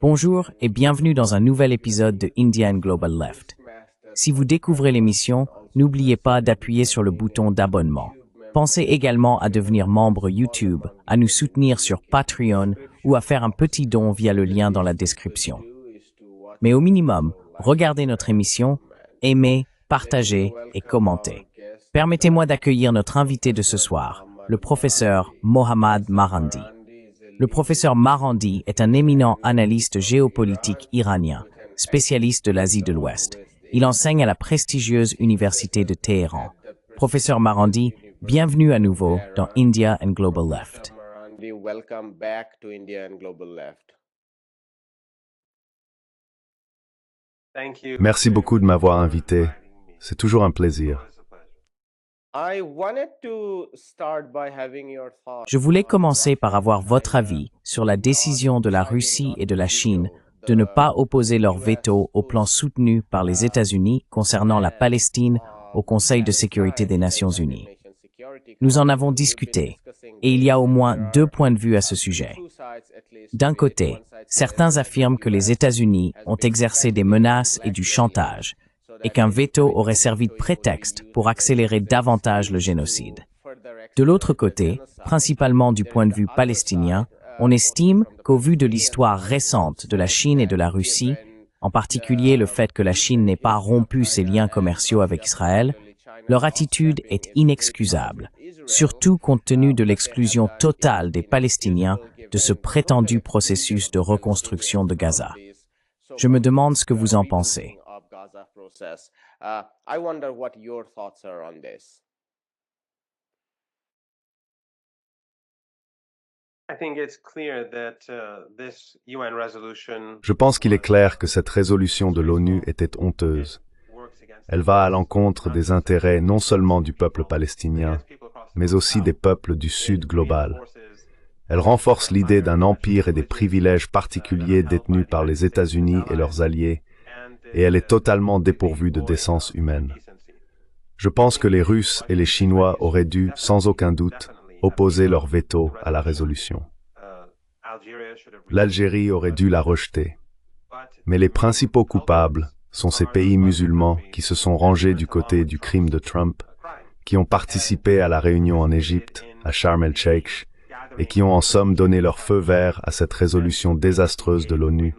Bonjour et bienvenue dans un nouvel épisode de Indian Global Left. Si vous découvrez l'émission, n'oubliez pas d'appuyer sur le bouton d'abonnement. Pensez également à devenir membre YouTube, à nous soutenir sur Patreon ou à faire un petit don via le lien dans la description. Mais au minimum, regardez notre émission, aimez, partagez et commentez. Permettez-moi d'accueillir notre invité de ce soir, le professeur Mohammad Marandi. Le professeur Marandi est un éminent analyste géopolitique iranien, spécialiste de l'Asie de l'Ouest. Il enseigne à la prestigieuse Université de Téhéran. Professeur Marandi, bienvenue à nouveau dans India and Global Left. Merci beaucoup de m'avoir invité. C'est toujours un plaisir. Je voulais commencer par avoir votre avis sur la décision de la Russie et de la Chine de ne pas opposer leur veto au plan soutenu par les États-Unis concernant la Palestine au Conseil de sécurité des Nations Unies. Nous en avons discuté, et il y a au moins deux points de vue à ce sujet. D'un côté, certains affirment que les États-Unis ont exercé des menaces et du chantage, et qu'un veto aurait servi de prétexte pour accélérer davantage le génocide. De l'autre côté, principalement du point de vue palestinien, on estime qu'au vu de l'histoire récente de la Chine et de la Russie, en particulier le fait que la Chine n'ait pas rompu ses liens commerciaux avec Israël, leur attitude est inexcusable, surtout compte tenu de l'exclusion totale des Palestiniens de ce prétendu processus de reconstruction de Gaza. Je me demande ce que vous en pensez. I wonder what your thoughts are on this. Je pense qu'il est clair que cette résolution de l'ONU était honteuse. Elle va à l'encontre des intérêts non seulement du peuple palestinien, mais aussi des peuples du Sud global. Elle renforce l'idée d'un empire et des privilèges particuliers détenus par les États-Unis et leurs alliés, et elle est totalement dépourvue de décence humaine. Je pense que les Russes et les Chinois auraient dû, sans aucun doute, opposer leur veto à la résolution. L'Algérie aurait dû la rejeter. Mais les principaux coupables sont ces pays musulmans qui se sont rangés du côté du crime de Trump, qui ont participé à la réunion en Égypte, à Sharm el-Sheikh, et qui ont en somme donné leur feu vert à cette résolution désastreuse de l'ONU,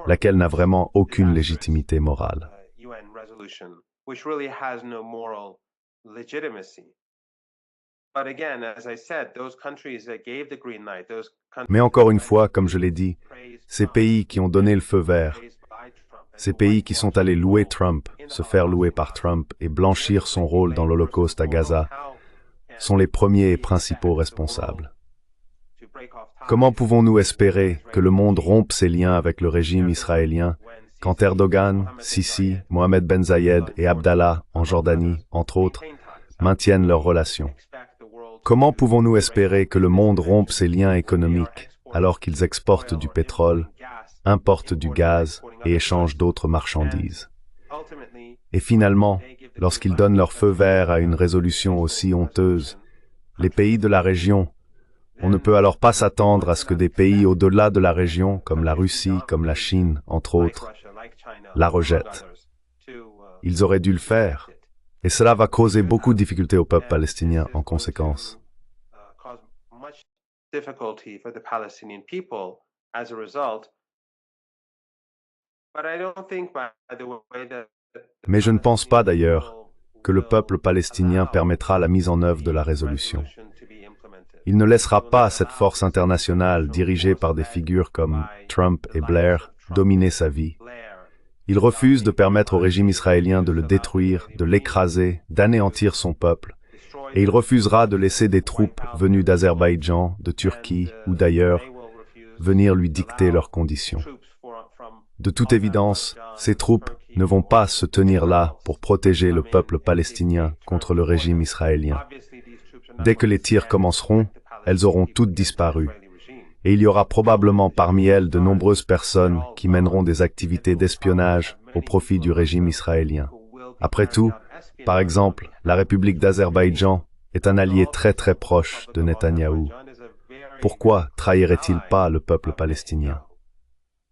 laquelle n'a vraiment aucune légitimité morale. Mais encore une fois, comme je l'ai dit, ces pays qui ont donné le feu vert, ces pays qui sont allés louer Trump, se faire louer par Trump et blanchir son rôle dans l'Holocauste à Gaza, sont les premiers et principaux responsables. Comment pouvons-nous espérer que le monde rompe ses liens avec le régime israélien quand Erdogan, Sisi, Mohamed Ben Zayed et Abdallah, en Jordanie, entre autres, maintiennent leurs relations? Comment pouvons-nous espérer que le monde rompe ses liens économiques alors qu'ils exportent du pétrole, importent du gaz et échangent d'autres marchandises? Et finalement, lorsqu'ils donnent leur feu vert à une résolution aussi honteuse, les pays de la région, on ne peut alors pas s'attendre à ce que des pays au-delà de la région, comme la Russie, comme la Chine, entre autres, la rejettent. Ils auraient dû le faire, et cela va causer beaucoup de difficultés au peuple palestinien en conséquence. Mais je ne pense pas d'ailleurs que le peuple palestinien permettra la mise en œuvre de la résolution. Il ne laissera pas cette force internationale dirigée par des figures comme Trump et Blair dominer sa vie. Il refuse de permettre au régime israélien de le détruire, de l'écraser, d'anéantir son peuple, et il refusera de laisser des troupes venues d'Azerbaïdjan, de Turquie ou d'ailleurs venir lui dicter leurs conditions. De toute évidence, ces troupes ne vont pas se tenir là pour protéger le peuple palestinien contre le régime israélien. Dès que les tirs commenceront, elles auront toutes disparu. Et il y aura probablement parmi elles de nombreuses personnes qui mèneront des activités d'espionnage au profit du régime israélien. Après tout, par exemple, la République d'Azerbaïdjan est un allié très proche de Netanyahou. Pourquoi trahirait-il pas le peuple palestinien?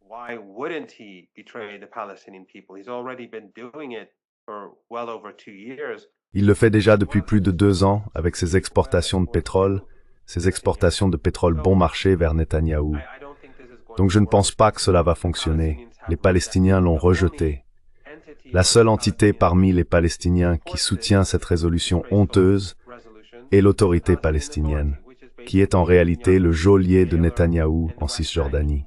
Why wouldn't he betray the Palestinian people? He's already been doing it for well over 2 years. Il le fait déjà depuis plus de 2 ans avec ses exportations de pétrole bon marché vers Netanyahou. Donc je ne pense pas que cela va fonctionner. Les Palestiniens l'ont rejeté. La seule entité parmi les Palestiniens qui soutient cette résolution honteuse est l'autorité palestinienne, qui est en réalité le geôlier de Netanyahou en Cisjordanie.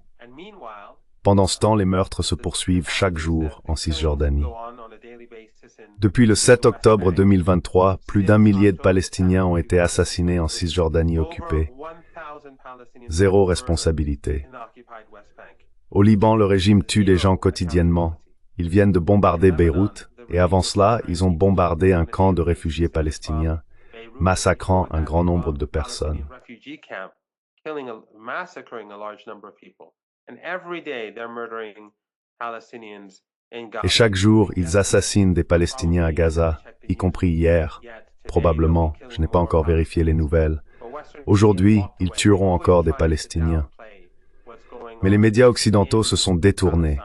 Pendant ce temps, les meurtres se poursuivent chaque jour en Cisjordanie. Depuis le 7 octobre 2023, plus d'1 millier de Palestiniens ont été assassinés en Cisjordanie occupée. Zéro responsabilité. Au Liban, le régime tue des gens quotidiennement. Ils viennent de bombarder Beyrouth, et avant cela, ils ont bombardé un camp de réfugiés palestiniens, massacrant un grand nombre de personnes. Et chaque jour, ils assassinent des Palestiniens à Gaza, y compris hier. Probablement, je n'ai pas encore vérifié les nouvelles. Aujourd'hui, ils tueront encore des Palestiniens. Mais les médias occidentaux se sont détournés.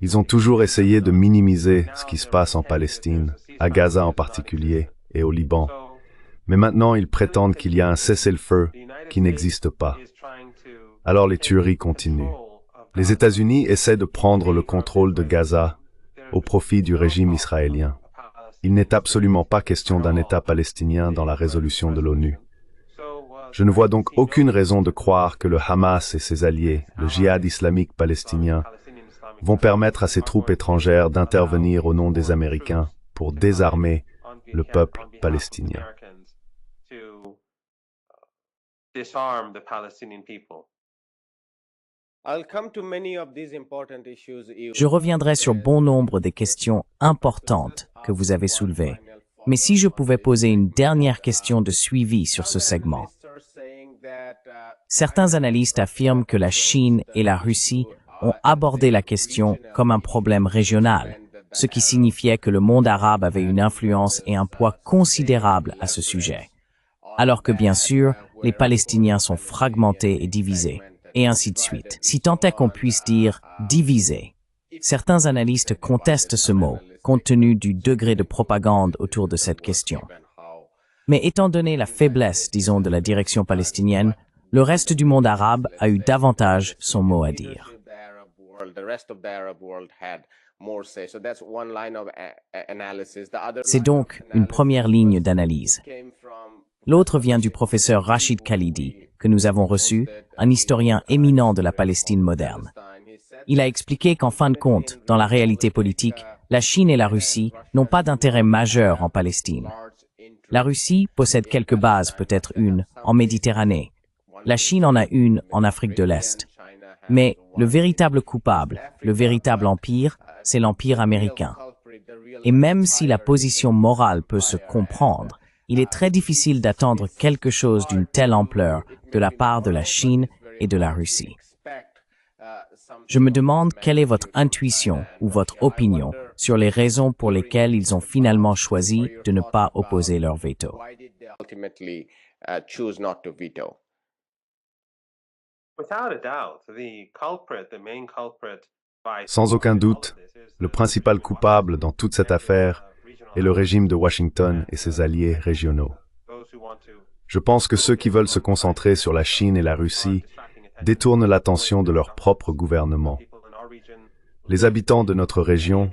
Ils ont toujours essayé de minimiser ce qui se passe en Palestine, à Gaza en particulier, et au Liban. Mais maintenant, ils prétendent qu'il y a un cessez-le-feu qui n'existe pas. Alors les tueries continuent. Les États-Unis essaient de prendre le contrôle de Gaza au profit du régime israélien. Il n'est absolument pas question d'un État palestinien dans la résolution de l'ONU. Je ne vois donc aucune raison de croire que le Hamas et ses alliés, le djihad islamique palestinien, vont permettre à ces troupes étrangères d'intervenir au nom des Américains pour désarmer le peuple palestinien. Je reviendrai sur bon nombre des questions importantes que vous avez soulevées. Mais si je pouvais poser une dernière question de suivi sur ce segment. Certains analystes affirment que la Chine et la Russie ont abordé la question comme un problème régional, ce qui signifiait que le monde arabe avait une influence et un poids considérable à ce sujet. Alors que bien sûr, les Palestiniens sont fragmentés et divisés, et ainsi de suite. Si tant est qu'on puisse dire « divisés », certains analystes contestent ce mot, compte tenu du degré de propagande autour de cette question. Mais étant donné la faiblesse, disons, de la direction palestinienne, le reste du monde arabe a eu davantage son mot à dire. C'est donc une première ligne d'analyse. L'autre vient du professeur Rachid Khalidi, que nous avons reçu, un historien éminent de la Palestine moderne. Il a expliqué qu'en fin de compte, dans la réalité politique, la Chine et la Russie n'ont pas d'intérêt majeur en Palestine. La Russie possède quelques bases, peut-être une, en Méditerranée. La Chine en a une en Afrique de l'Est. Mais le véritable coupable, le véritable empire, c'est l'empire américain. Et même si la position morale peut se comprendre, il est très difficile d'attendre quelque chose d'une telle ampleur de la part de la Chine et de la Russie. Je me demande quelle est votre intuition ou votre opinion sur les raisons pour lesquelles ils ont finalement choisi de ne pas opposer leur veto. Sans aucun doute, le principal coupable dans toute cette affaire est le régime de Washington et ses alliés régionaux. Je pense que ceux qui veulent se concentrer sur la Chine et la Russie détournent l'attention de leur propre gouvernement. Les habitants de notre région,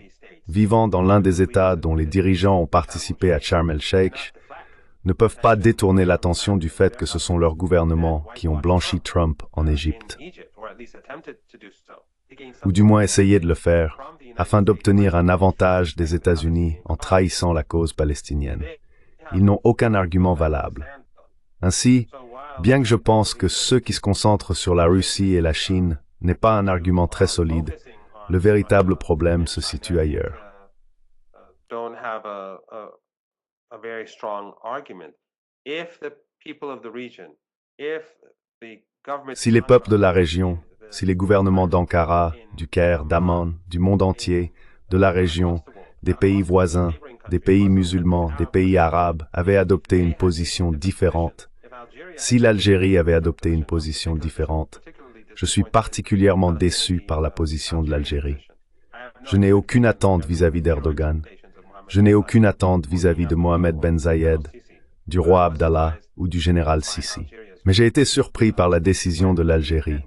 vivant dans l'un des États dont les dirigeants ont participé à Sharm el-Sheikh, ne peuvent pas détourner l'attention du fait que ce sont leurs gouvernements qui ont blanchi Trump en Égypte. Ou du moins essayer de le faire, afin d'obtenir un avantage des États-Unis en trahissant la cause palestinienne. Ils n'ont aucun argument valable. Ainsi, bien que je pense que ceux qui se concentrent sur la Russie et la Chine n'aient pas un argument très solide, le véritable problème se situe ailleurs. Si les peuples de la région, si les gouvernements d'Ankara, du Caire, d'Amman, du monde entier, de la région, des pays voisins, des pays musulmans, des pays arabes avaient adopté une position différente, Si l'Algérie avait adopté une position différente, je suis particulièrement déçu par la position de l'Algérie. Je n'ai aucune attente vis-à-vis d'Erdogan. Je n'ai aucune attente vis-à-vis de Mohamed Ben Zayed, du roi Abdallah ou du général Sissi. Mais j'ai été surpris par la décision de l'Algérie.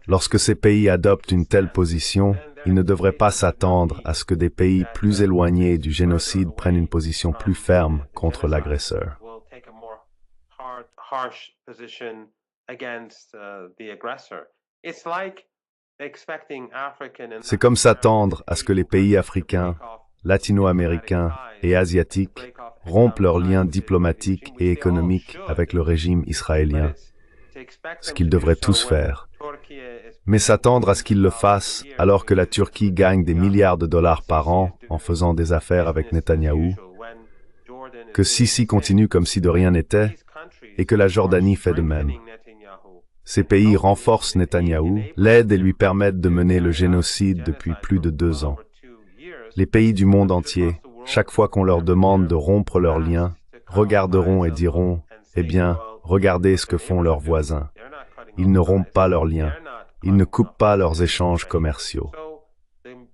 Lorsque ces pays adoptent une telle position, ils ne devraient pas s'attendre à ce que des pays plus éloignés du génocide prennent une position plus ferme contre l'agresseur. C'est comme s'attendre à ce que les pays africains, latino-américains et asiatiques rompent leurs liens diplomatiques et économiques avec le régime israélien, ce qu'ils devraient tous faire. Mais s'attendre à ce qu'ils le fassent alors que la Turquie gagne des milliards de dollars par an en faisant des affaires avec Netanyahou, que Sisi continue comme si de rien n'était, et que la Jordanie fait de même. Ces pays renforcent Netanyahou, l'aident et lui permettent de mener le génocide depuis plus de 2 ans. Les pays du monde entier, chaque fois qu'on leur demande de rompre leurs liens, regarderont et diront « Eh bien, regardez ce que font leurs voisins. Ils ne rompent pas leurs liens. Ils ne coupent pas leurs échanges commerciaux. »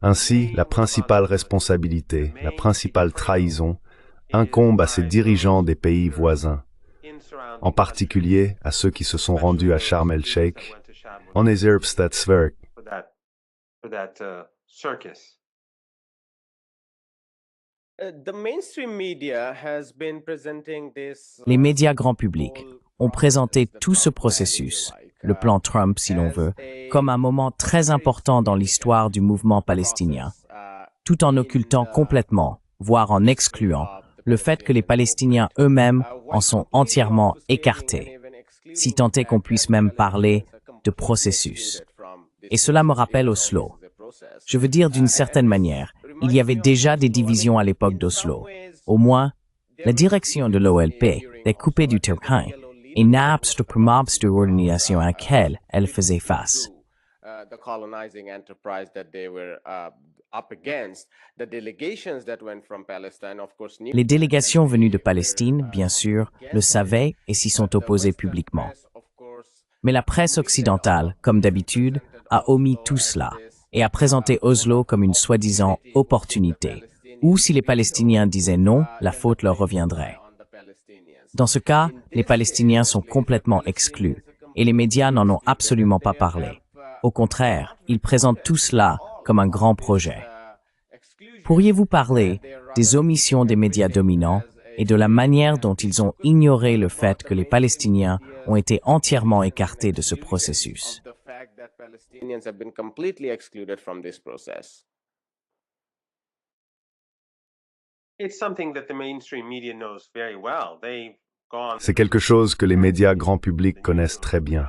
Ainsi, la principale responsabilité, la principale trahison, incombe à ces dirigeants des pays voisins, en particulier à ceux qui se sont rendus à Sharm el-Sheikh, en Ezerpstad-Zwerk. Les médias grand public ont présenté tout ce processus, le plan Trump si l'on veut, comme un moment très important dans l'histoire du mouvement palestinien, tout en occultant complètement, voire en excluant, le fait que les Palestiniens eux-mêmes en sont entièrement écartés, si tant est qu'on puisse même parler de processus. Et cela me rappelle Oslo. Je veux dire d'une certaine manière, il y avait déjà des divisions à l'époque d'Oslo. Au moins, la direction de l'OLP est coupée du Turquie et n'abs de promobs de l'organisation à laquelle elle faisait face. Les délégations venues de Palestine, bien sûr, le savaient et s'y sont opposées publiquement. Mais la presse occidentale, comme d'habitude, a omis tout cela et a présenté Oslo comme une soi-disant opportunité, ou si les Palestiniens disaient non, la faute leur reviendrait. Dans ce cas, les Palestiniens sont complètement exclus et les médias n'en ont absolument pas parlé. Au contraire, ils présentent tout cela comme un grand projet. Pourriez-vous parler des omissions des médias dominants et de la manière dont ils ont ignoré le fait que les Palestiniens ont été entièrement écartés de ce processus? C'est quelque chose que les médias grand public connaissent très bien.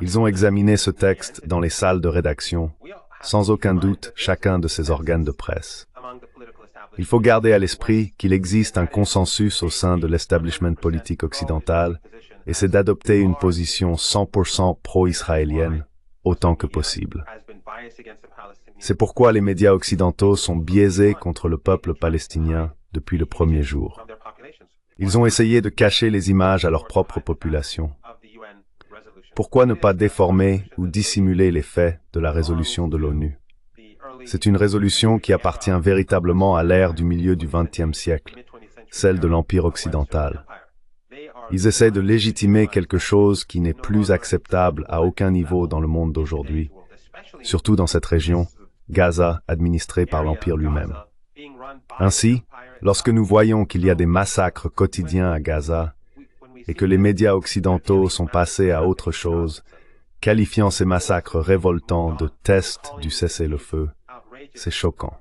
Ils ont examiné ce texte dans les salles de rédaction, sans aucun doute chacun de ces organes de presse. Il faut garder à l'esprit qu'il existe un consensus au sein de l'establishment politique occidental, et c'est d'adopter une position 100% pro-israélienne autant que possible. C'est pourquoi les médias occidentaux sont biaisés contre le peuple palestinien depuis le premier jour. Ils ont essayé de cacher les images à leur propre population. Pourquoi ne pas déformer ou dissimuler les faits de la résolution de l'ONU? C'est une résolution qui appartient véritablement à l'ère du milieu du XXe siècle, celle de l'Empire occidental. Ils essaient de légitimer quelque chose qui n'est plus acceptable à aucun niveau dans le monde d'aujourd'hui, surtout dans cette région, Gaza, administrée par l'Empire lui-même. Ainsi, lorsque nous voyons qu'il y a des massacres quotidiens à Gaza, et que les médias occidentaux sont passés à autre chose, qualifiant ces massacres révoltants de tests du cessez-le-feu, c'est choquant.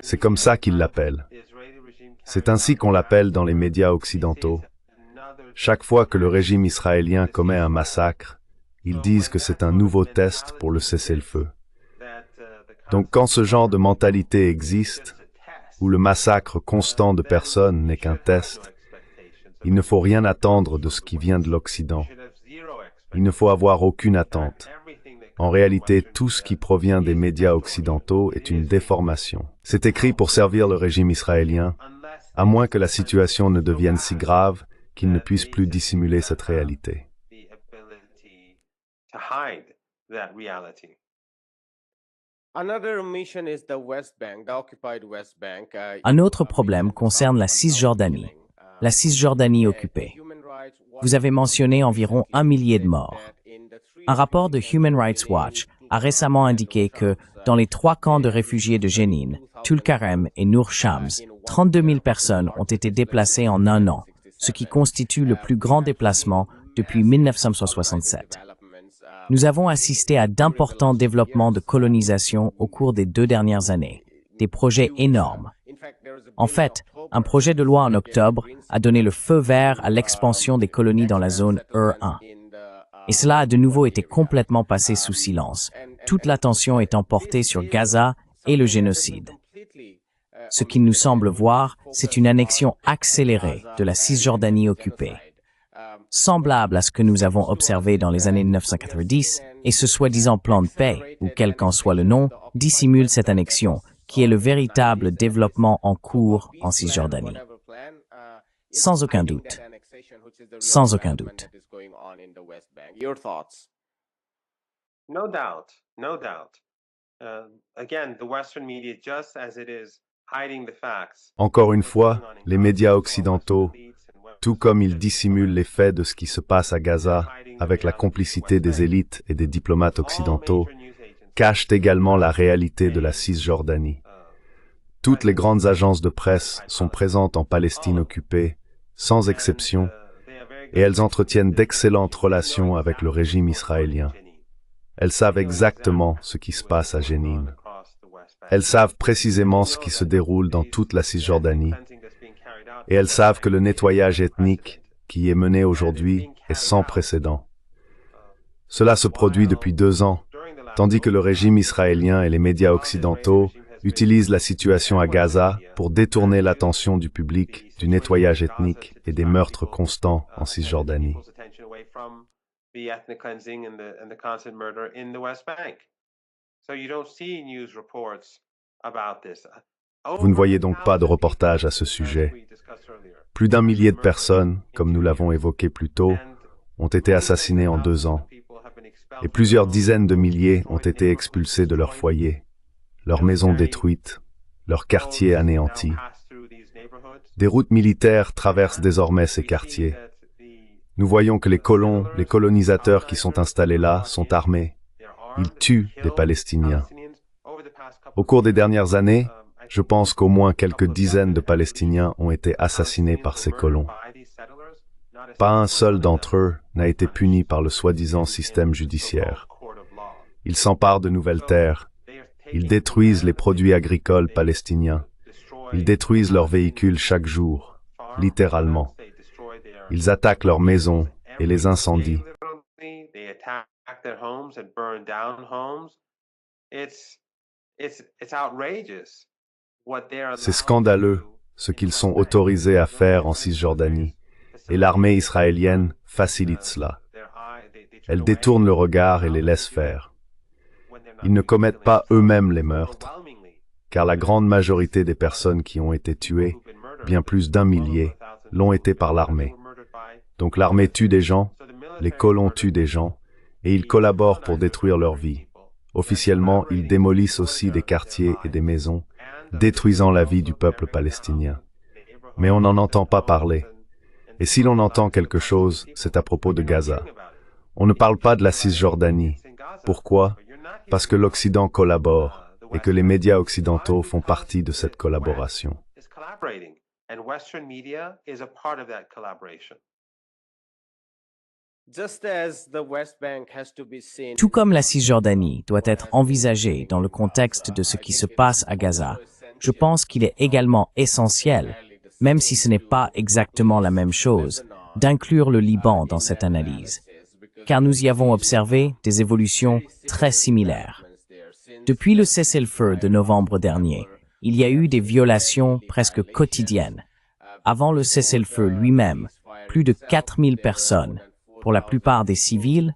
C'est comme ça qu'ils l'appellent. C'est ainsi qu'on l'appelle dans les médias occidentaux. Chaque fois que le régime israélien commet un massacre, ils disent que c'est un nouveau test pour le cessez-le-feu. Donc quand ce genre de mentalité existe, où le massacre constant de personnes n'est qu'un test, il ne faut rien attendre de ce qui vient de l'Occident. Il ne faut avoir aucune attente. En réalité, tout ce qui provient des médias occidentaux est une déformation. C'est écrit pour servir le régime israélien, à moins que la situation ne devienne si grave qu'il ne puisse plus dissimuler cette réalité. Un autre problème concerne la Cisjordanie, la Cisjordanie occupée. Vous avez mentionné environ 1 millier de morts. Un rapport de Human Rights Watch a récemment indiqué que, dans les 3 camps de réfugiés de Jenin, Tulkarem et Nour Shams, 32 000 personnes ont été déplacées en 1 an, ce qui constitue le plus grand déplacement depuis 1967. Nous avons assisté à d'importants développements de colonisation au cours des 2 dernières années, des projets énormes. En fait, un projet de loi en octobre a donné le feu vert à l'expansion des colonies dans la zone E1. Et cela a de nouveau été complètement passé sous silence, toute l'attention étant portée sur Gaza et le génocide. Ce qu'il nous semble voir, c'est une annexion accélérée de la Cisjordanie occupée, semblable à ce que nous avons observé dans les années 1990, et ce soi-disant plan de paix, ou quel qu'en soit le nom, dissimule cette annexion, qui est le véritable développement en cours en Cisjordanie. Sans aucun doute. Sans aucun doute. No doubt, no doubt. Again, the Western media, just as it is hiding the facts. Encore une fois, les médias occidentaux, tout comme ils dissimulent les faits de ce qui se passe à Gaza avec la complicité des élites et des diplomates occidentaux, cachent également la réalité de la Cisjordanie. Toutes les grandes agences de presse sont présentes en Palestine occupée, sans exception, et elles entretiennent d'excellentes relations avec le régime israélien. Elles savent exactement ce qui se passe à Jenin. Elles savent précisément ce qui se déroule dans toute la Cisjordanie. Et elles savent que le nettoyage ethnique qui est mené aujourd'hui est sans précédent. Cela se produit depuis 2 ans, tandis que le régime israélien et les médias occidentaux utilisent la situation à Gaza pour détourner l'attention du public du nettoyage ethnique et des meurtres constants en Cisjordanie. Vous ne voyez donc pas de reportage à ce sujet. Plus d'1 millier de personnes, comme nous l'avons évoqué plus tôt, ont été assassinées en 2 ans. Et plusieurs dizaines de milliers ont été expulsés de leur foyer, leurs maisons détruites, leurs quartiers anéantis. Des routes militaires traversent désormais ces quartiers. Nous voyons que les colons, les colonisateurs qui sont installés là, sont armés. Ils tuent des Palestiniens. Au cours des dernières années, je pense qu'au moins quelques dizaines de Palestiniens ont été assassinés par ces colons. Pas un seul d'entre eux n'a été puni par le soi-disant système judiciaire. Ils s'emparent de nouvelles terres. Ils détruisent les produits agricoles palestiniens. Ils détruisent leurs véhicules chaque jour, littéralement. Ils attaquent leurs maisons et les incendient. C'est scandaleux ce qu'ils sont autorisés à faire en Cisjordanie, et l'armée israélienne facilite cela. Elle détourne le regard et les laisse faire. Ils ne commettent pas eux-mêmes les meurtres, car la grande majorité des personnes qui ont été tuées, bien plus d'1 millier, l'ont été par l'armée. Donc l'armée tue des gens, les colons tuent des gens, et ils collaborent pour détruire leur vie. Officiellement, ils démolissent aussi des quartiers et des maisons, détruisant la vie du peuple palestinien. Mais on n'en entend pas parler. Et si l'on entend quelque chose, c'est à propos de Gaza. On ne parle pas de la Cisjordanie. Pourquoi? Parce que l'Occident collabore et que les médias occidentaux font partie de cette collaboration. Tout comme la Cisjordanie doit être envisagée dans le contexte de ce qui se passe à Gaza, je pense qu'il est également essentiel, même si ce n'est pas exactement la même chose, d'inclure le Liban dans cette analyse, car nous y avons observé des évolutions très similaires. Depuis le cessez-le-feu de novembre dernier, il y a eu des violations presque quotidiennes. Avant le cessez-le-feu lui-même, plus de 4000 personnes, pour la plupart des civils,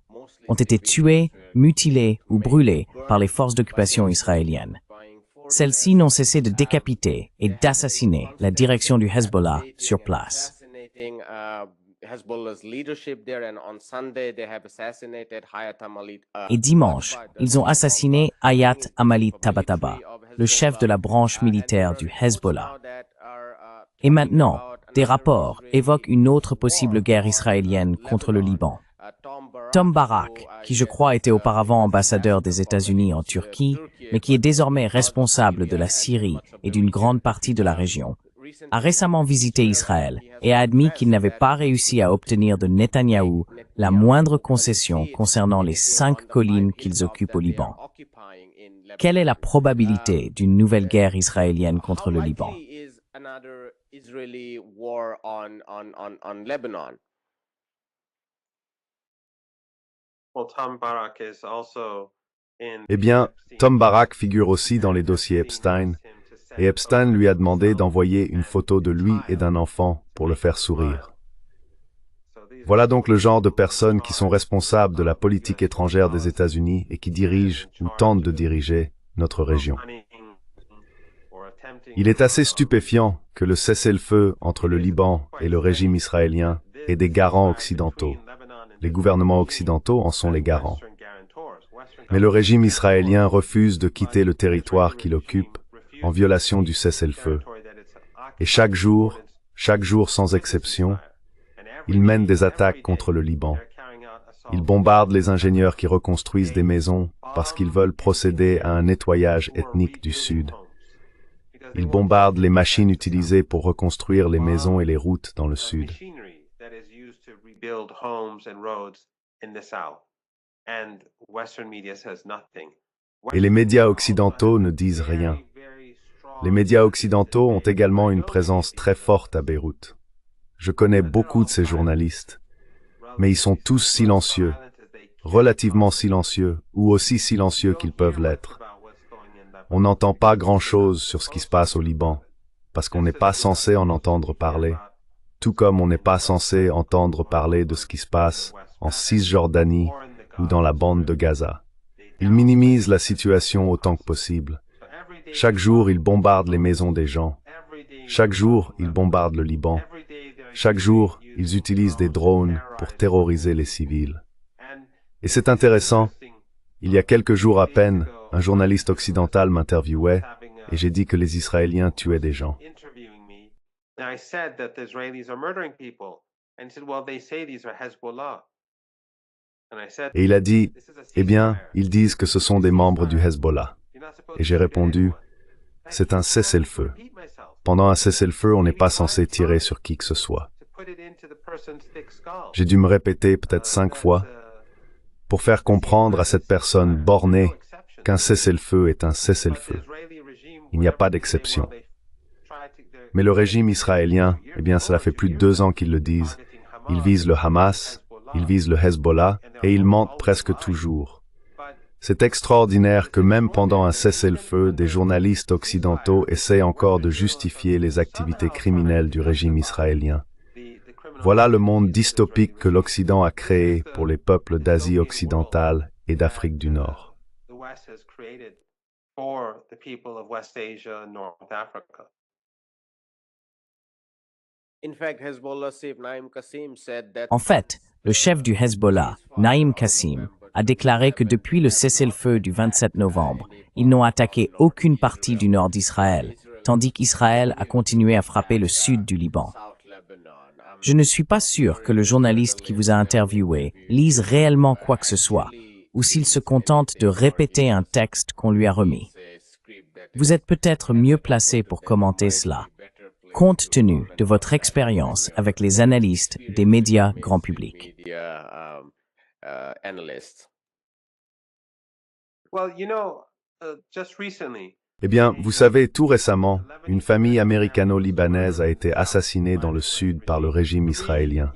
ont été tués, mutilés ou brûlés par les forces d'occupation israéliennes. Celles-ci n'ont cessé de décapiter et d'assassiner la direction du Hezbollah sur place. Et dimanche, ils ont assassiné Hayat Amalit Tabataba, le chef de la branche militaire du Hezbollah. Et maintenant, des rapports évoquent une autre possible guerre israélienne contre le Liban. Tom Barak, qui je crois était auparavant ambassadeur des États-Unis en Turquie, mais qui est désormais responsable de la Syrie et d'une grande partie de la région, a récemment visité Israël et a admis qu'il n'avait pas réussi à obtenir de Netanyahou la moindre concession concernant les 5 collines qu'ils occupent au Liban. Quelle est la probabilité d'une nouvelle guerre israélienne contre le Liban? Eh bien, Tom Barak figure aussi dans les dossiers Epstein, et Epstein lui a demandé d'envoyer une photo de lui et d'un enfant pour le faire sourire. Voilà donc le genre de personnes qui sont responsables de la politique étrangère des États-Unis et qui dirigent ou tentent de diriger notre région. Il est assez stupéfiant que le cessez-le-feu entre le Liban et le régime israélien ait des garants occidentaux. Les gouvernements occidentaux en sont les garants. Mais le régime israélien refuse de quitter le territoire qu'il occupe en violation du cessez-le-feu. Et chaque jour sans exception, il mène des attaques contre le Liban. Il bombarde les ingénieurs qui reconstruisent des maisons parce qu'ils veulent procéder à un nettoyage ethnique du Sud. Il bombarde les machines utilisées pour reconstruire les maisons et les routes dans le Sud. Et les médias occidentaux ne disent rien. Les médias occidentaux ont également une présence très forte à Beyrouth. Je connais beaucoup de ces journalistes, mais ils sont tous silencieux, relativement silencieux, ou aussi silencieux qu'ils peuvent l'être. On n'entend pas grand-chose sur ce qui se passe au Liban, parce qu'on n'est pas censé en entendre parler, tout comme on n'est pas censé entendre parler de ce qui se passe en Cisjordanie ou dans la bande de Gaza. Ils minimisent la situation autant que possible. Chaque jour, ils bombardent les maisons des gens. Chaque jour, ils bombardent le Liban. Chaque jour, ils utilisent des drones pour terroriser les civils. Et c'est intéressant, il y a quelques jours à peine, un journaliste occidental m'interviewait et j'ai dit que les Israéliens tuaient des gens. Et il a dit, eh bien, ils disent que ce sont des membres du Hezbollah. Et j'ai répondu, c'est un cessez-le-feu. Pendant un cessez-le-feu, on n'est pas censé tirer sur qui que ce soit. J'ai dû me répéter peut-être 5 fois pour faire comprendre à cette personne bornée qu'un cessez-le-feu est un cessez-le-feu. Il n'y a pas d'exception. Mais le régime israélien, eh bien, cela fait plus de 2 ans qu'ils le disent. Ils visent le Hamas, ils visent le Hezbollah, et ils mentent presque toujours. C'est extraordinaire que même pendant un cessez-le-feu, des journalistes occidentaux essaient encore de justifier les activités criminelles du régime israélien. Voilà le monde dystopique que l'Occident a créé pour les peuples d'Asie occidentale et d'Afrique du Nord. En fait, le chef du Hezbollah, Naïm Kassim, a déclaré que depuis le cessez-le-feu du 27 novembre, ils n'ont attaqué aucune partie du nord d'Israël, tandis qu'Israël a continué à frapper le sud du Liban. Je ne suis pas sûr que le journaliste qui vous a interviewé lise réellement quoi que ce soit, ou s'il se contente de répéter un texte qu'on lui a remis. Vous êtes peut-être mieux placé pour commenter cela, compte tenu de votre expérience avec les analystes des médias grand public. Eh bien, vous savez, tout récemment, une famille américano-libanaise a été assassinée dans le sud par le régime israélien.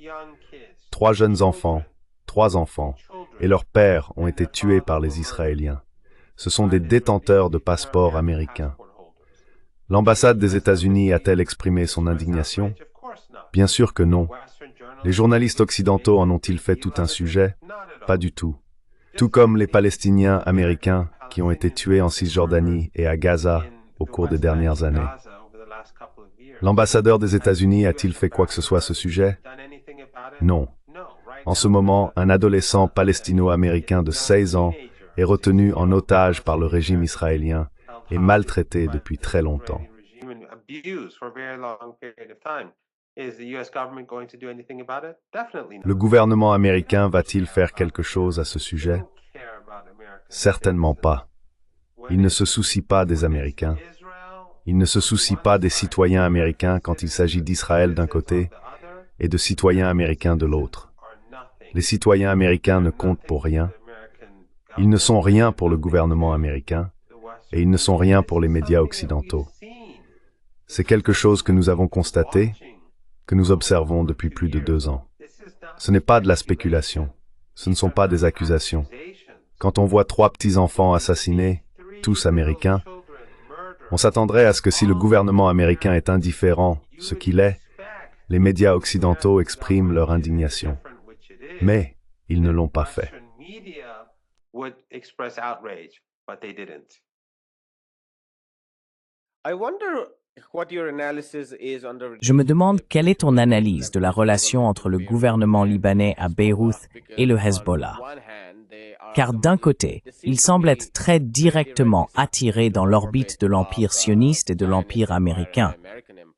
3 jeunes enfants, 3 enfants, et leurs pères ont été tués par les Israéliens. Ce sont des détenteurs de passeports américains. L'ambassade des États-Unis a-t-elle exprimé son indignation? Bien sûr que non. Les journalistes occidentaux en ont-ils fait tout un sujet? Pas du tout. tout comme les Palestiniens américains qui ont été tués en Cisjordanie et à Gaza au cours des dernières années. L'ambassadeur des États-Unis a-t-il fait quoi que ce soit à ce sujet? Non. En ce moment, un adolescent palestino-américain de 16 ans est retenu en otage par le régime israélien et maltraité depuis très longtemps. Le gouvernement américain va-t-il faire quelque chose à ce sujet? Certainement pas. Il ne se soucie pas des Américains. Il ne se soucie pas des citoyens américains quand il s'agit d'Israël d'un côté et de citoyens américains de l'autre. Les citoyens américains ne comptent pour rien. Ils ne sont rien pour le gouvernement américain et ils ne sont rien pour les médias occidentaux. C'est quelque chose que nous avons constaté, que nous observons depuis plus de 2 ans. Ce n'est pas de la spéculation. Ce ne sont pas des accusations. Quand on voit 3 petits-enfants assassinés, tous américains, on s'attendrait à ce que si le gouvernement américain est indifférent, ce qu'il est, les médias occidentaux expriment leur indignation. Mais ils ne l'ont pas fait. Je me demande quelle est ton analyse de la relation entre le gouvernement libanais à Beyrouth et le Hezbollah. Car d'un côté, ils semblent être très directement attirés dans l'orbite de l'empire sioniste et de l'empire américain,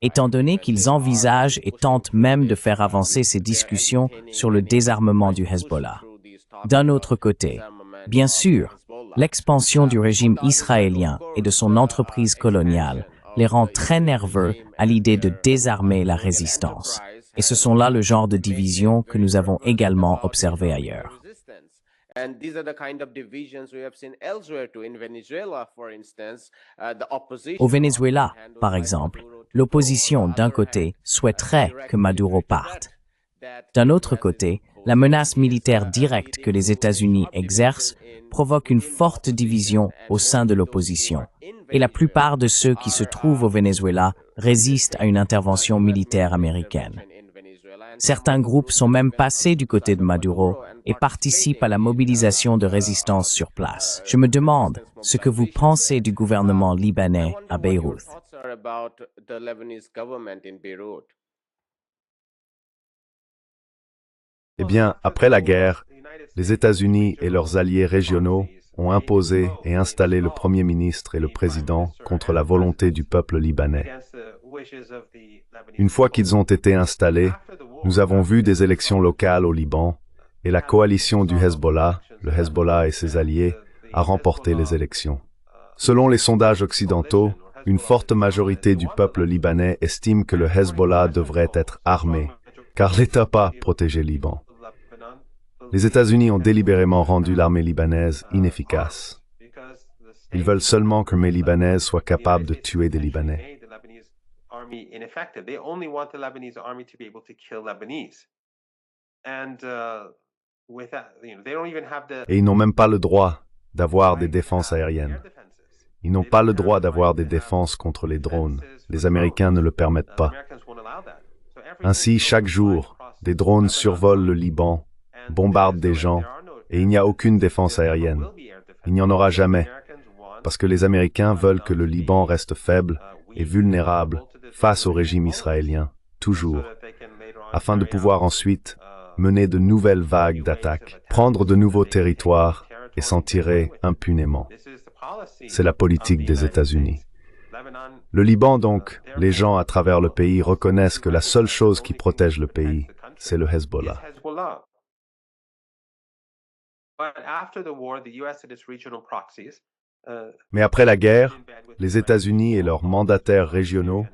étant donné qu'ils envisagent et tentent même de faire avancer ces discussions sur le désarmement du Hezbollah. D'un autre côté, bien sûr, l'expansion du régime israélien et de son entreprise coloniale les rend très nerveux à l'idée de désarmer la résistance. Et ce sont là le genre de divisions que nous avons également observées ailleurs. Au Venezuela, par exemple, l'opposition d'un côté souhaiterait que Maduro parte. D'un autre côté, la menace militaire directe que les États-Unis exercent provoque une forte division au sein de l'opposition, et la plupart de ceux qui se trouvent au Venezuela résistent à une intervention militaire américaine. Certains groupes sont même passés du côté de Maduro et participent à la mobilisation de résistance sur place. Je me demande ce que vous pensez du gouvernement libanais à Beyrouth. Eh bien, après la guerre, les États-Unis et leurs alliés régionaux ont imposé et installé le Premier ministre et le Président contre la volonté du peuple libanais. Une fois qu'ils ont été installés, nous avons vu des élections locales au Liban et la coalition du Hezbollah, le Hezbollah et ses alliés, a remporté les élections. Selon les sondages occidentaux, une forte majorité du peuple libanais estime que le Hezbollah devrait être armé, car l'État n'a pas protégé le Liban. Les États-Unis ont délibérément rendu l'armée libanaise inefficace. Ils veulent seulement que l'armée libanaise soit capable de tuer des Libanais. Et ils n'ont même pas le droit d'avoir des défenses aériennes. Ils n'ont pas le droit d'avoir des défenses contre les drones. Les Américains ne le permettent pas. Ainsi, chaque jour, des drones survolent le Liban, bombardent des gens, et il n'y a aucune défense aérienne. Il n'y en aura jamais, parce que les Américains veulent que le Liban reste faible et vulnérable face au régime israélien, toujours, afin de pouvoir ensuite mener de nouvelles vagues d'attaques, prendre de nouveaux territoires et s'en tirer impunément. C'est la politique des États-Unis. Le Liban, donc, les gens à travers le pays reconnaissent que la seule chose qui protège le pays, c'est le Hezbollah. Mais après la guerre, les États-Unis et leurs mandataires régionaux,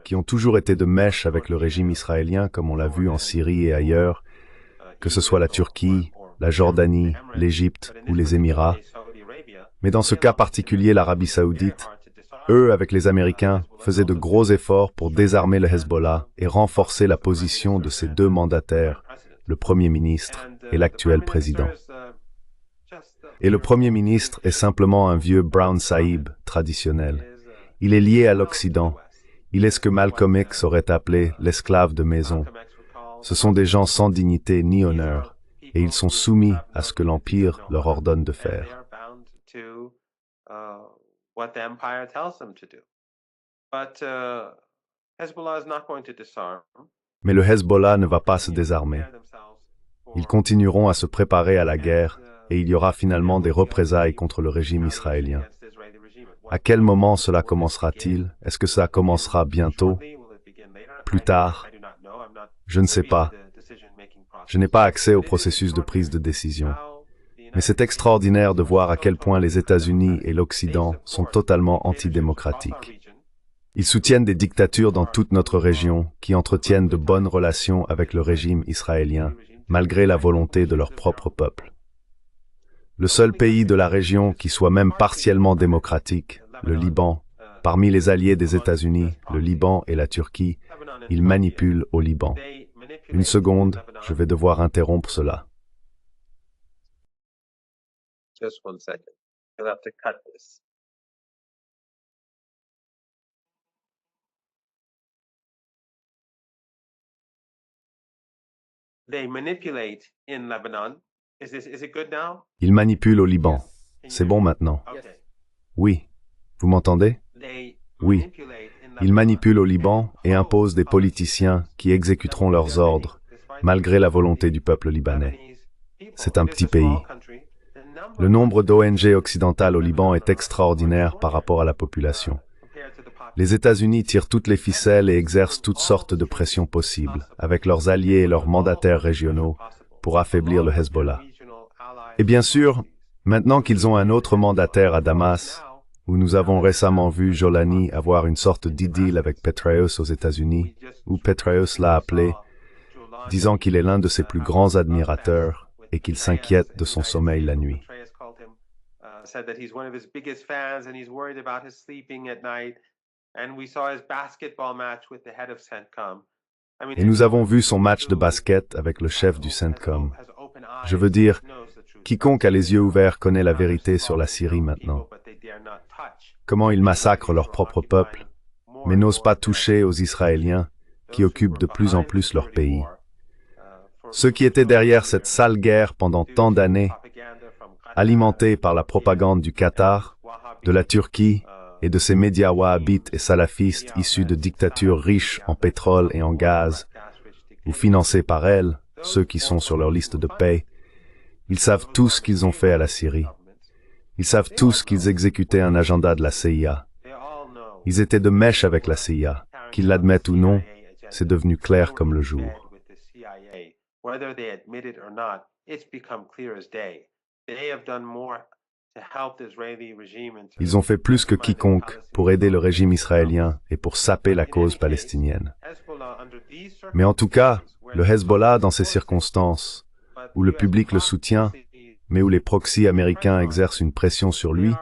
qui ont toujours été de mèche avec le régime israélien, comme on l'a vu en Syrie et ailleurs, que ce soit la Turquie, la Jordanie, l'Égypte ou les Émirats, mais dans ce cas particulier l'Arabie saoudite, eux, avec les Américains, faisaient de gros efforts pour désarmer le Hezbollah et renforcer la position de ces 2 mandataires, le Premier ministre et l'actuel président. Et le Premier ministre est simplement un vieux Brown Sahib traditionnel. Il est lié à l'Occident. Il est ce que Malcolm X aurait appelé l'esclave de maison. Ce sont des gens sans dignité ni honneur. et ils sont soumis à ce que l'Empire leur ordonne de faire. Mais le Hezbollah ne va pas se désarmer. Ils continueront à se préparer à la guerre et il y aura finalement des représailles contre le régime israélien. À quel moment cela commencera-t-il? Est-ce que ça commencera bientôt? Plus tard? Je ne sais pas. Je n'ai pas accès au processus de prise de décision. Mais c'est extraordinaire de voir à quel point les États-Unis et l'Occident sont totalement antidémocratiques. Ils soutiennent des dictatures dans toute notre région qui entretiennent de bonnes relations avec le régime israélien, malgré la volonté de leur propre peuple. Le seul pays de la région qui soit même partiellement démocratique, le Liban, parmi les alliés des États-Unis, le Liban et la Turquie, ils manipulent au Liban. Une seconde, je vais devoir interrompre cela. Just one second. You'll have to cut this. They manipulate in Lebanon. Is it good now? Ils manipulent au Liban. C'est bon maintenant? Okay. Oui. Vous m'entendez? They Oui. manipulate in Ils manipulent au Liban et imposent des politiciens qui exécuteront leurs ordres, malgré la volonté du peuple libanais. C'est un petit pays. Le nombre d'ONG occidentales au Liban est extraordinaire par rapport à la population. Les États-Unis tirent toutes les ficelles et exercent toutes sortes de pressions possibles, avec leurs alliés et leurs mandataires régionaux, pour affaiblir le Hezbollah. Et bien sûr, maintenant qu'ils ont un autre mandataire à Damas, où nous avons récemment vu Jolani avoir une sorte d'idylle avec Petraeus aux États-Unis, où Petraeus l'a appelé, disant qu'il est l'un de ses plus grands admirateurs et qu'il s'inquiète de son sommeil la nuit. Said that he's one of his biggest fans and he's worried about his sleeping at night. And we saw his basketball match with the head of CENTCOM. Et nous avons vu son match de basket avec le chef du CENTCOM. Je veux dire, quiconque a les yeux ouverts connaît la vérité sur la Syrie maintenant. Comment ils massacrent leur propre peuple, mais n'osent pas toucher aux Israéliens qui occupent de plus en plus leur pays. Ceux qui étaient derrière cette sale guerre pendant tant d'années, alimentée par la propagande du Qatar, de la Turquie et de ces médias wahhabites et salafistes issus de dictatures riches en pétrole et en gaz, ou financés par elles, ceux qui sont sur leur liste de paie, ils savent tous qu'ils ont fait à la Syrie. Ils savent tous qu'ils exécutaient un agenda de la CIA. Ils étaient de mèche avec la CIA. Qu'ils l'admettent ou non, c'est devenu clair comme le jour. Ils ont fait plus que quiconque pour aider le régime israélien et pour saper la cause palestinienne. Mais en tout cas, le Hezbollah, dans ces circonstances, où le public le soutient, mais où les proxys américains exercent une pression sur lui,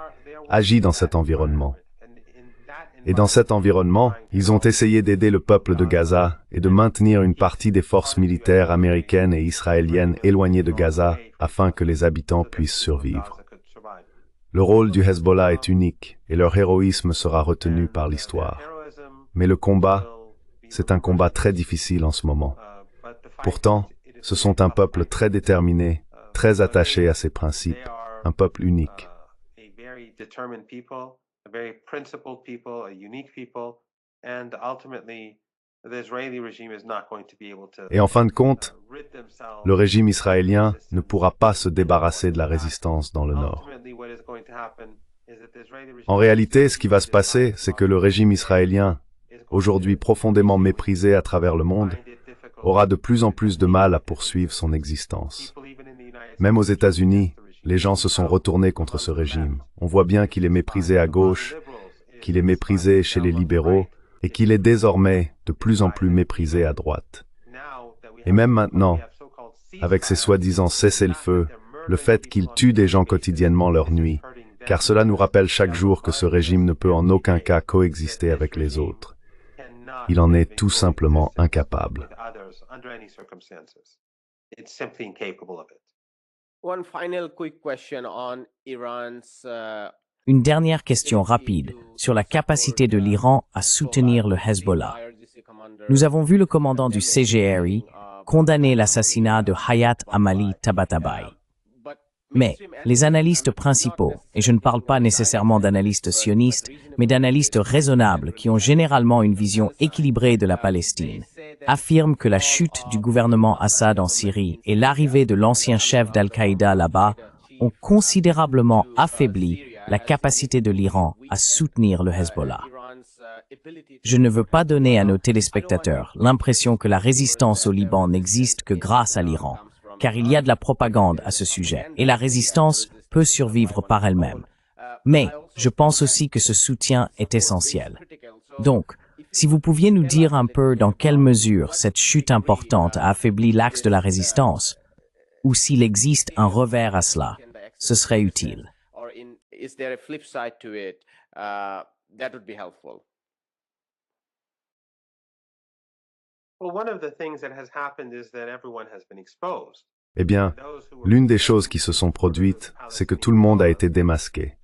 agit dans cet environnement. Et dans cet environnement, ils ont essayé d'aider le peuple de Gaza et de maintenir une partie des forces militaires américaines et israéliennes éloignées de Gaza afin que les habitants puissent survivre. Le rôle du Hezbollah est unique et leur héroïsme sera retenu par l'histoire. Mais le combat, c'est un combat très difficile en ce moment. Pourtant, ce sont un peuple très déterminé, très attaché à ses principes, un peuple unique. Et en fin de compte, le régime israélien ne pourra pas se débarrasser de la résistance dans le nord. En réalité, ce qui va se passer, c'est que le régime israélien, aujourd'hui profondément méprisé à travers le monde, aura de plus en plus de mal à poursuivre son existence. Même aux États-Unis, les gens se sont retournés contre ce régime. On voit bien qu'il est méprisé à gauche, qu'il est méprisé chez les libéraux, et qu'il est désormais de plus en plus méprisé à droite. Et même maintenant, avec ces soi-disant cessez-le-feu, le fait qu'il tue des gens quotidiennement leur nuit, car cela nous rappelle chaque jour que ce régime ne peut en aucun cas coexister avec les autres. Il en est tout simplement incapable. One final quick question on Iran's Une dernière question rapide sur la capacité de l'Iran à soutenir le Hezbollah. Nous avons vu le commandant du CGRI condamné l'assassinat de Hayat Amali Tabatabai. Mais les analystes principaux, et je ne parle pas nécessairement d'analystes sionistes, mais d'analystes raisonnables qui ont généralement une vision équilibrée de la Palestine, affirment que la chute du gouvernement Assad en Syrie et l'arrivée de l'ancien chef d'Al-Qaïda là-bas ont considérablement affaibli la capacité de l'Iran à soutenir le Hezbollah. Je ne veux pas donner à nos téléspectateurs l'impression que la résistance au Liban n'existe que grâce à l'Iran, car il y a de la propagande à ce sujet, et la résistance peut survivre par elle-même. Mais je pense aussi que ce soutien est essentiel. Donc, si vous pouviez nous dire un peu dans quelle mesure cette chute importante a affaibli l'axe de la résistance, ou s'il existe un revers à cela, ce serait utile. Well, one of the things that has happened is that everyone has been exposed. Eh bien, l'une des choses qui se sont produites, c'est que tout le monde a été démasqué.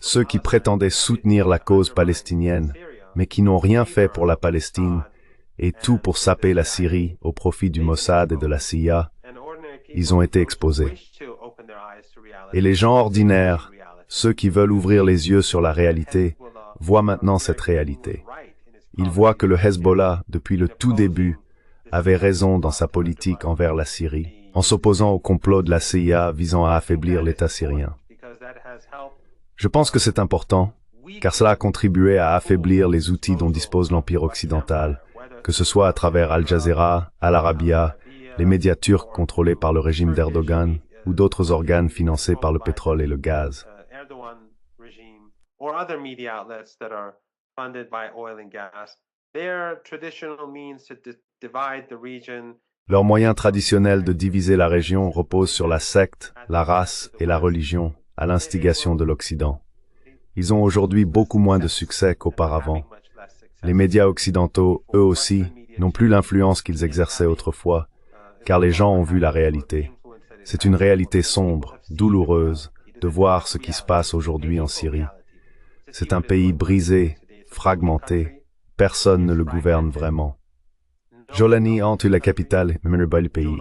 Ceux qui prétendaient soutenir la cause palestinienne, mais qui n'ont rien fait pour la Palestine, et tout pour saper la Syrie au profit du Mossad et de la CIA, ils ont été exposés. Et les gens ordinaires, ceux qui veulent ouvrir les yeux sur la réalité, voient maintenant cette réalité. Ils voient que le Hezbollah, depuis le tout début, avait raison dans sa politique envers la Syrie, en s'opposant au complot de la CIA visant à affaiblir l'État syrien. Je pense que c'est important, car cela a contribué à affaiblir les outils dont dispose l'Empire occidental, que ce soit à travers Al Jazeera, Al Arabiya, les médias turcs contrôlés par le régime d'Erdogan, ou d'autres organes financés par le pétrole et le gaz. Leurs moyens traditionnels de diviser la région reposent sur la secte, la race et la religion, à l'instigation de l'Occident. Ils ont aujourd'hui beaucoup moins de succès qu'auparavant. Les médias occidentaux, eux aussi, n'ont plus l'influence qu'ils exerçaient autrefois, car les gens ont vu la réalité. C'est une réalité sombre, douloureuse, de voir ce qui se passe aujourd'hui en Syrie. C'est un pays brisé, fragmenté, personne ne le gouverne vraiment. Jolani entre la capitale et le pays.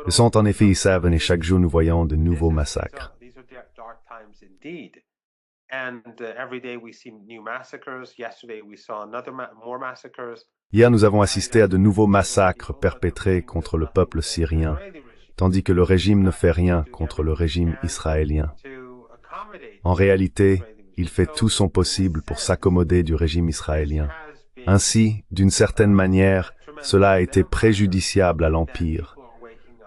Ils sont en effet Issav et chaque jour nous voyons de nouveaux massacres. Hier, nous avons assisté à de nouveaux massacres perpétrés contre le peuple syrien, tandis que le régime ne fait rien contre le régime israélien. En réalité, il fait tout son possible pour s'accommoder du régime israélien. Ainsi, d'une certaine manière, cela a été préjudiciable à l'Empire,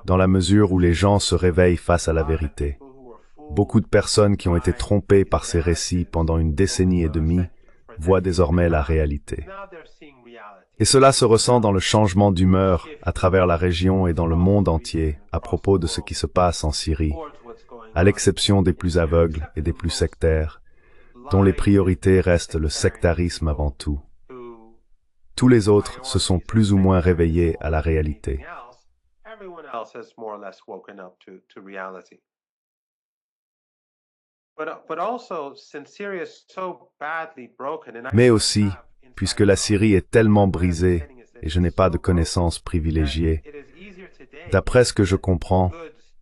dans la mesure où les gens se réveillent face à la vérité. Beaucoup de personnes qui ont été trompées par ces récits pendant une décennie et demie voient désormais la réalité. Et cela se ressent dans le changement d'humeur à travers la région et dans le monde entier à propos de ce qui se passe en Syrie, à l'exception des plus aveugles et des plus sectaires, dont les priorités restent le sectarisme avant tout. Tous les autres se sont plus ou moins réveillés à la réalité. Mais aussi, puisque la Syrie est tellement brisée, et je n'ai pas de connaissances privilégiées, d'après ce que je comprends,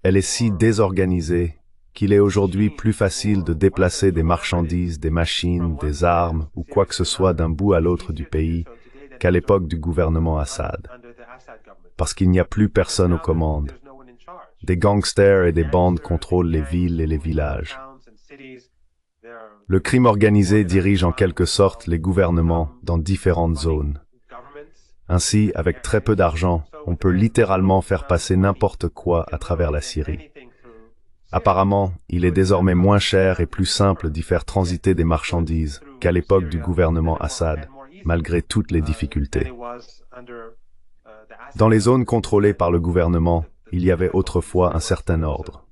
elle est si désorganisée qu'il est aujourd'hui plus facile de déplacer des marchandises, des machines, des armes ou quoi que ce soit d'un bout à l'autre du pays qu'à l'époque du gouvernement Assad. Parce qu'il n'y a plus personne aux commandes. Des gangsters et des bandes contrôlent les villes et les villages. Le crime organisé dirige en quelque sorte les gouvernements dans différentes zones. Ainsi, avec très peu d'argent, on peut littéralement faire passer n'importe quoi à travers la Syrie. Apparemment, il est désormais moins cher et plus simple d'y faire transiter des marchandises qu'à l'époque du gouvernement Assad, malgré toutes les difficultés. Dans les zones contrôlées par le gouvernement, il y avait autrefois un certain ordre.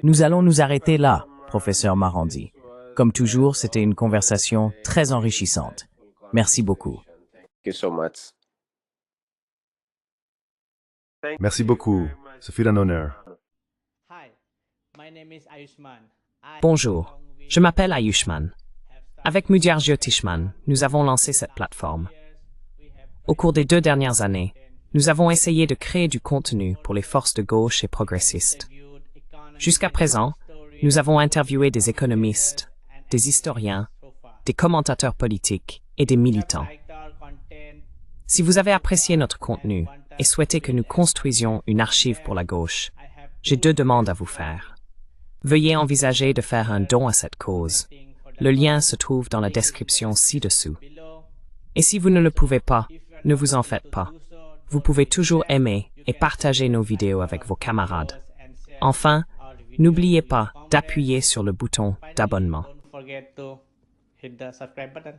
Nous allons nous arrêter là, professeur Marandi. Comme toujours, c'était une conversation très enrichissante. Merci beaucoup. Merci beaucoup, ce fut un honneur. Bonjour, Je m'appelle Ayushman. Avec Mudyar Jyotishman, nous avons lancé cette plateforme. Au cours des 2 dernières années, nous avons essayé de créer du contenu pour les forces de gauche et progressistes. Jusqu'à présent, nous avons interviewé des économistes, des historiens, des commentateurs politiques et des militants. Si vous avez apprécié notre contenu et souhaitez que nous construisions une archive pour la gauche, j'ai 2 demandes à vous faire. Veuillez envisager de faire un don à cette cause. Le lien se trouve dans la description ci-dessous. Et si vous ne le pouvez pas, ne vous en faites pas. Vous pouvez toujours aimer et partager nos vidéos avec vos camarades. Enfin, n'oubliez pas d'appuyer sur le bouton d'abonnement. Don't forget to hit the subscribe button.